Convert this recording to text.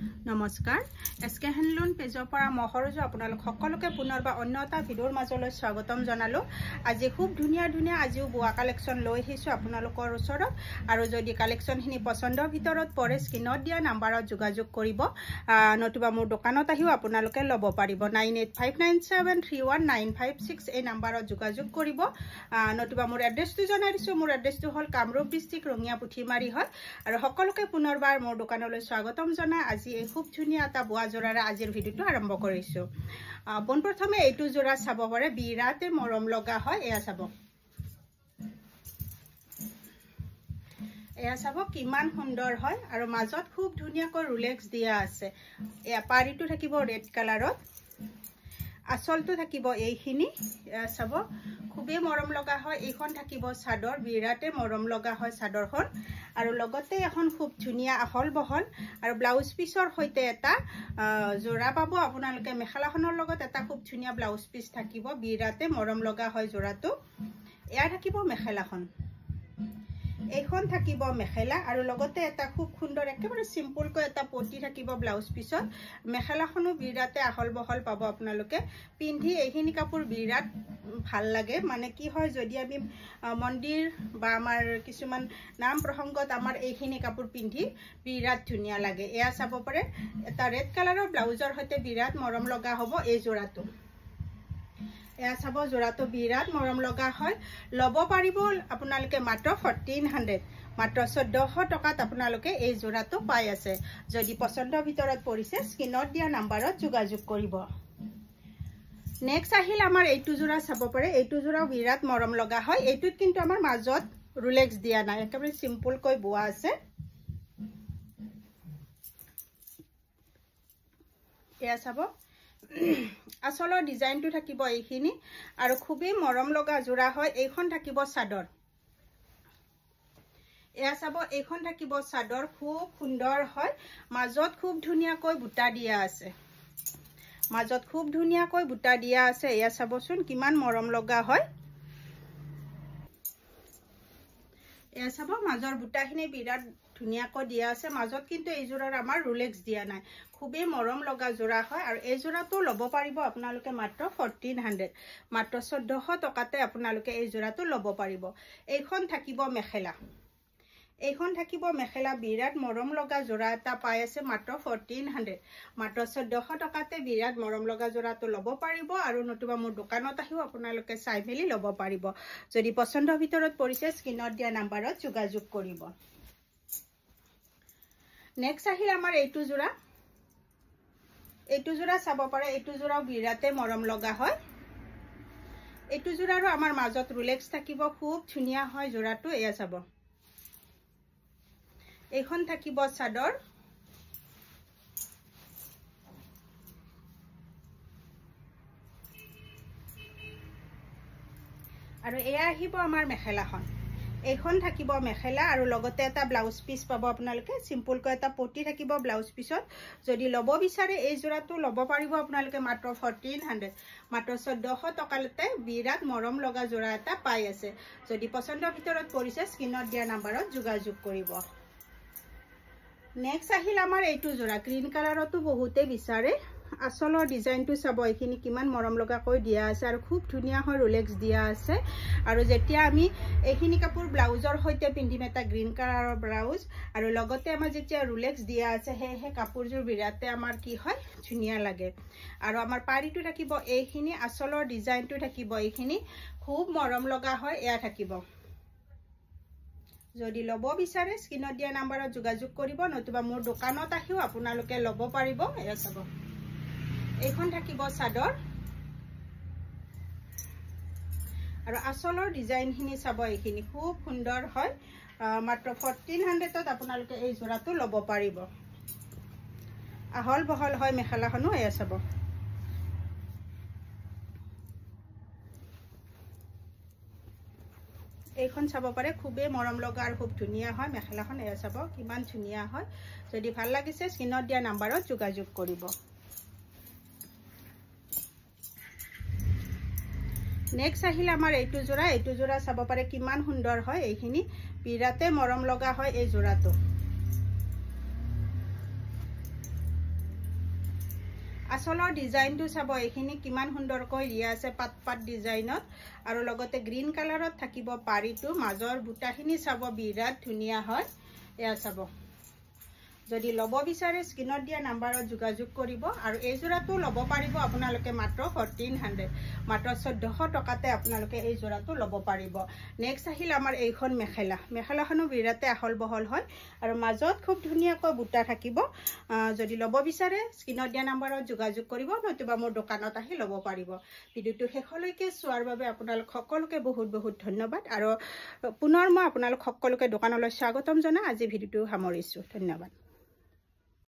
নমস্কাৰ SK handloom পেজৰ পৰা মহৰজু আপোনালোক সকলোকে পুনৰবাৰ অন্য এটা ভিডিঅ'ৰ মাজলৈ স্বাগতম জনালো। আজি খুব ধুনীয়া আজিও বোৱা কালেকশন লৈ আহিছো আপোনালোকৰ ওচৰত আৰু যদি কালেকশনখিনি পছন্দৰ ভিতৰত পৰে স্ক্ৰিনত দিয়া নাম্বাৰত যোগাযোগ কৰিব নতুবা মোৰ দোকানত আহিও আপোনালোকে ল'ব পাৰিব 9859731956 এই নাম্বাৰত যোগাযোগ কৰিব নতুবা মোৰ এড্ৰেছটো জনাই দিছো মোৰ এড্ৰেছটো হ'ল কামৰূপ ডিস্ট্ৰিক্ট ৰঙিয়া পুঠিমাৰী হয় আৰু সকলোকে পুনৰবাৰ মোৰ দোকানলৈ স্বাগতম জনাই আজি এই খুব ধুনীয়া এটা বোৱা জোৰাৰে আজিৰ ভিডিঅ'টো আৰম্ভ কৰিছো পোনপ্ৰথমে এইটো জোৰা চাব পাৰে বিৰাতে মৰম লগা হয় এয়া চাব কিমান সুন্দৰ হয় আৰু মাজত খুব ধুনীয়াকৈ ৰুলেক্স দিয়া আছে এয়া পাৰিটো থাকিব ৰেড কালাৰত আসলটো থাকিব এইখিনি চাব খুবেই মৰম লগা হয় এইখন থাকিব চাদৰ বিৰাতে মৰম লগা হয় চাদৰখন আৰু লগতে এখন খুব ধুনীয়া আহল বহল আৰু ব্লাউজ পিছৰ হৈতে এটা জোৰা পাব আপোনালোকে মেখেলাখনৰ লগত এটা খুব ধুনীয়া ব্লাউজ পিছ থাকিব বিৰাতে মৰম লগা হয় জোৰাটো এয়া থাকিব মেখেলাখন এইখন থাকিব মেখেলা আৰু লগতে এটা খুব সুন্দৰ একেবাৰে সিম্পল কৈ এটা পটি থাকিব ব্লাউজ পিছত মেখেলাখনো বিৰাতে আহল বহল পাব আপোনালোকে পিন্ধি এইখিনি কাপোৰ বিৰাট ভাল লাগে মানে কি হয় যদি আমি মন্দিৰ বা আমাৰ কিছুমান নাম প্ৰসংগত আমাৰ এইখিনি কাপোৰ পিন্ধি বিৰাট ধুনীয়া লাগে এয়া চাব পাৰে এটা ৰেড কালাৰৰ ব্লাউজৰ হৈতে বিৰাট মৰম লগা হ'ব এই জোৰাটো এয়া চাব জোৰাটো বিৰাট মৰম লগা হয় ল'ব পাৰিব আপোনালোকে মাত্ৰ 1400 মাত্ৰ 1400 টকাত আপোনালোকে এই জোৰাটো পাই আছে যদি পছন্দৰ ভিতৰত পৰিছে স্ক্ৰিনত দিয়া নাম্বাৰত যোগাযোগ কৰিব নেক্সট আহিল আমাৰ এইটো জোৰা চাব পাৰে এইটো জোৰাও বিৰাট মৰম লগা হয় এইটোত কিন্তু আমাৰ মাজত ৰুলেক্স দিয়া নাই একেবাৰে সিম্পল কৈ বোৱা আছে এয়া চাব আসলৰ ডিজাইনটো থাকিব এইখিনি আৰু খুবেই মৰম লগা জোৰা হয় এইখন থাকিব চাদৰ এয়া চাব এইখন থাকিব চাদৰ খুব সুন্দৰ হয় মাজত খুব ধুনীয়াকৈ বুটা দিয়া আছে মাজত খুব ধুনীয়াকৈ বুটা দিয়া আছে এয়া চাবচোন কিমান মৰম লগা হয় এয়া চাব মাজৰ বুটাখিনি বিৰাট ধুনীয়াকৈ দিয়া আছে মাজত কিন্তু এই জোৰাৰ আমাৰ ৰুলেক্স দিয়া নাই খুবেই মৰম লগা জোৰা হয় আৰু এই জোৰাটো ল'ব পাৰিব আপোনালোকে মাত্ৰ 1400 মাত্ৰ 1400 টকাতে আপোনালোকে এই জোৰাটো ল'ব পাৰিব এইখন থাকিব মেখেলা এইখন থাকিব মেখেলা বিৰাট মৰম লগা জোৰা এটা পাই আছে মাত্ৰ 1400 মাত্ৰ 1400 টকাতে বিৰাট মৰম লগা জোৰাটো ল'ব পাৰিব আৰু নতুবা মোৰ দোকানত আহিও আপোনালোকে চাই মেলি ল'ব পাৰিব যদি পছন্দৰ ভিতৰত পৰিছে স্ক্ৰিনত দিয়া নাম্বাৰত যোগাযোগ কৰিব নেক্সট আহিল আমাৰ এইটো জোৰা চাব পাৰে এইটো জোৰাও বিৰাতে মৰম লগা হয় এইটো জোৰাৰো আমাৰ মাজত ৰুলেক্স থাকিব খুব ধুনীয়া হয় জোৰাটো এয়া চাব এইখন থাকিব চাদৰ আৰু এয়া আহিব আমাৰ মেখেলাখন এইখন থাকিব মেখেলা আৰু লগতে এটা ব্লাউজ পিস পাব আপোনালোকে সিম্পল কৈ এটা পটি থাকিব ব্লাউজ পিছত যদি ল'ব বিচাৰে এই জোৰাটো ল'ব পাৰিব আপোনালোকে মাত্ৰ 1400 মাত্ৰ 1400 টকাতে বিৰাট মৰম লগা জোৰা এটা পাই আছে যদি পছন্দৰ ভিতৰত পৰিছে স্ক্ৰিনত দিয়া নাম্বাৰত যোগাযোগ কৰিব নেক্সট আহিল আমাৰ এইটো জোৰা গ্ৰীন কালাৰতো বহুতে বিচাৰে আসলৰ ডিজাইনটো চাব এইখিনি কিমান মৰম লগা কৈ দিয়া আছে আৰু খুব ধুনীয়া হয় ৰুলেক্স দিয়া আছে আৰু যেতিয়া আমি এইখিনি কাপোৰ ব্লাউজৰ হৈতে পিন্ধিম এটা গ্ৰীন কালাৰৰ ব্লাউজ আৰু লগতে আমাৰ যেতিয়া ৰুলেক্স দিয়া আছে হে কাপোৰজোৰ বিৰাতে আমাৰ কি হয় ধুনীয়া লাগে আৰু আমাৰ পাৰিটো থাকিব এইখিনি আসলৰ ডিজাইনটো থাকিব এইখিনি খুব মৰম লগা হয় এয়া থাকিব যদি ল'ব বিচাৰে স্ক্ৰিনত দিয়া নাম্বাৰত যোগাযোগ কৰিব নতুবা মোৰ দোকানত আহিও আপোনালোকে ল'ব পাৰিব এয়া চাব এইখন থাকিব চাদৰ আৰু আসলৰ ডিজাইনখিনি চাব এইখিনি খুব সুন্দৰ হয় মাত্ৰ 1400ত আপোনালোকে এই জোৰাটো ল'ব পাৰিব আহল বহল হয় মেখেলাখনো এয়া চাব এইখন চাব পাৰে খুবেই মৰম লগা আৰু খুব ধুনীয়া হয় মেখেলাখন এয়া চাব কিমান ধুনীয়া হয় যদি ভাল লাগিছে স্ক্ৰিনত দিয়া নাম্বাৰত যোগাযোগ কৰিব নেক্সট আহিল আমাৰ এইটো জোৰা চাব পাৰে কিমান সুন্দৰ হয় এইখিনি বিৰাতে মৰম লগা হয় এই জোৰাটো আচলৰ ডিজাইনটো চাব এইখিনি কিমান সুন্দৰকৈ দিয়া আছে পাত পাত ডিজাইনত আৰু লগতে গ্ৰীণ কালাৰত থাকিব পাৰিটো মাজৰ বুটাখিনি চাব বিৰাট ধুনীয়া হয় এয়া চাব যদি লব বিচাৰে স্ক্ৰিনত দিয়া নাম্বাৰত যোগাযোগ কৰিব আৰু এই জোৰাটো লব পাৰিব আপোনালোকে মাত্ৰ 1400 মাত্ৰ 1400 টকাতে আপোনালোকে এই জোৰাটো লব পাৰিব নেক্সট আহিল আমাৰ এইখন মেখেলাখনো বিৰাটে আহল বহল হয় আৰু মাজত খুব ধুনীয়াকৈ বুটা থাকিব যদি লব বিচাৰে স্ক্ৰিনত দিয়া নাম্বাৰত যোগাযোগ কৰিব নতুবা মোৰ দোকানত আহি লব পাৰিব ভিডিওটো শেষলৈকে চোৱাৰ বাবে আপোনালোক সকলোকে বহুত বহুত ধন্যবাদ আৰু পুনৰ মই আপোনালোক সকলোকে দোকানলৈ স্বাগতম জনাই আজি ভিডিওটো সামৰিছো ধন্যবাদ